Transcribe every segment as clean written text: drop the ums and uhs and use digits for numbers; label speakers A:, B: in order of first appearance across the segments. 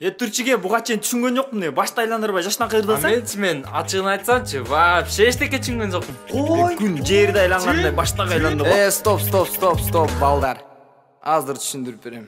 A: Түрчиге буга чейин түшүнгөн жокмун. Башты айландырбай жаштан кыйырдасаң.
B: Мен ачыгын айтсамчы, вообще эчтеке түшүнгөн жокмун.
A: Ой, күн жерде айлангандай баштагы айланды го.
C: Стоп, балдар. Азыр түшүндүрүп берем.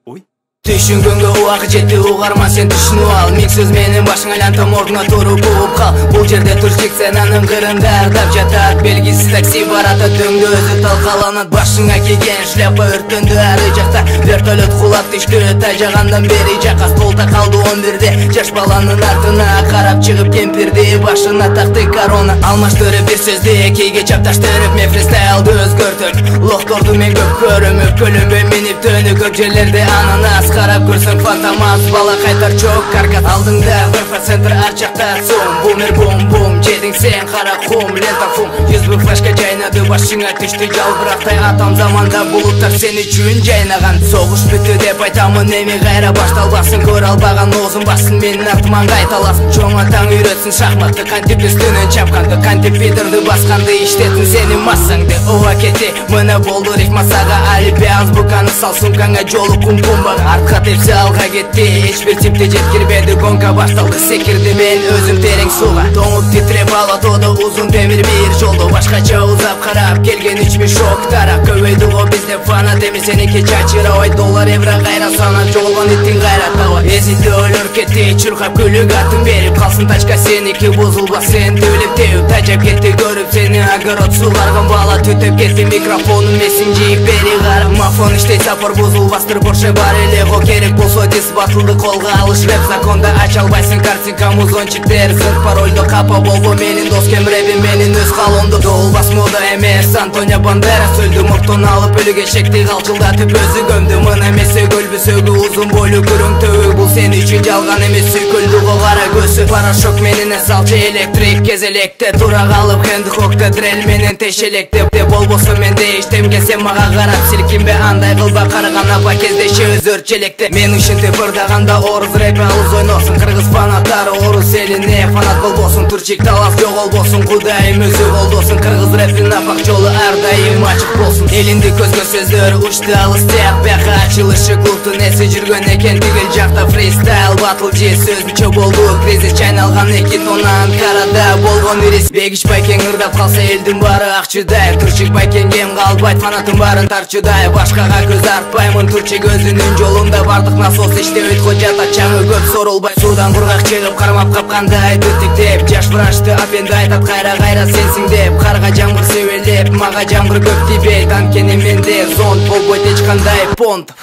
A: Ой.
C: Түшүнгөнгө убакыт жетти, угарма сен түшүнүп ал. Мен сөз менен башың айлантам, ордуңа туруп угуп кал. Бул жерде турчик сен анын кырында ардап жатат. Белгисиз такси барата дөңдө өзү талкаланат. Башыңа кийген шляпа өрттөндү ары жакта. Вертолет кулап түштү, тажагандан бери жака столда калды 11-де. Жаш баланын артына карап чыгып кемпирди, башына такты корона. Алмаштырып бир сөздү экиге чапташтырып, мен фристайлды өзгөртөм. Локторду мен көп көрөм, өпкөлөнбөй минип төнү көп жерлерде ананас. Карап көрсөң фантомас, бала кайтар чок каркат. Алдыңда центр арчакта сум, бумер бум, жедиң сен кара кум, лента фум. 100 000 флешка жайнады, башыңа түштү жалбырактай. Атам заманда булуттар сен үчүн жайнаган. Согуш бүттү деп айтамын, эми кайра башталбасын. Көрө албаган оозун бассын, менин артыман кайталасын. Чоң атаң үйрөтсүн шахматты, кантип үстүнөн чапканды, кантип фидерди басканды, иштетин сенин массаңды. Ова кетти, мына болду рифмасага алипе азбуканы сал сумкаңа, жолу кум-кумбага. Артка тепсе алга кетти, эч бир типти жеткирбеди. Гонка башталды, секирди мен өзүм терең сууга. Тоңуп титиреп алатоодо узун темир бир жолдо. Башкача узап карап келген 3000 шок тарак. Көбөйдү го бизде фанат, эми сеники чачырабай. Доллар евро кайра санап, жоголгон иттин кайра табай. Эзилди ойлор кетти, чуркап күлүк атын берип. Калсын тачка сеники бузулбас, сен төлөп теуп. Тажап кетти көрүп сени огород суларган бала. Түтөп кетти микрофонум, месин жийип бери карап. Мафон иштей сапор бузулбастыр, Порше бар эле го. Керек болсо дис батылды колго алыш. Рэп законда ача албайсың, картинка музончиктер. Зынт парольдо капа болбо, менин дос кем рэбим, менин өз калоомду. Долбас мода эмес, Антонио Бандерас өлдү. Муртун алып өлүгө шекти калчылдатып өзү көмдү. Мына эмесе көлбүсөгү, узун бойлуу күрөң төбө. Бул сен үчүн жалган эмес, сүйкөлдү го кара көзү. Порошок менен салчы электрик, кезелекте тура калып. Хэндхокта дрель менен тешелекте. Болбосо менде иштем келсем мага карап силкинбе, андай кылба карган апа кездеши өзөр челекте. Мен ушинтип ырдаганда орус рэпи алыс ойносун. Кыргыз фанаттары орус элине фанат болбосун. Турчик талас жоголбосун, кудайым өзү колдосун. Кыргыз рэпин апак жолу ар дайым ачык болсун. Элинди көзгө сөздөр учту алыс тияк, бияка ачылышы клубтун эси жүргөн экен. Тигил жакта фристайл батл же сөзүнчө болду. Кризис чайналган 2 тонна Анкарада болгон ирис. Бегич байкең ырдап калса элдин баары акчыдай. Турчик байкең кем калбайт, фанатын баарын тарчыдай. Башкага көз артпаймын, Турчик өзүнүн жолунда. Бардык насос иштебейт, кожата чаңы көп сорулбайт. Судан кургак чыгып кармап капкандай түтүктеп. Жаш врачты апенди айтат, кайра сенсиң деп. Карга жамгыр себелеп, мага жамгыр көп тибейт. Анткени менде зонт болбойт эч кандай понт.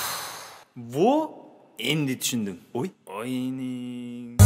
A: Во, энди түшүндүм. Ой, ойни.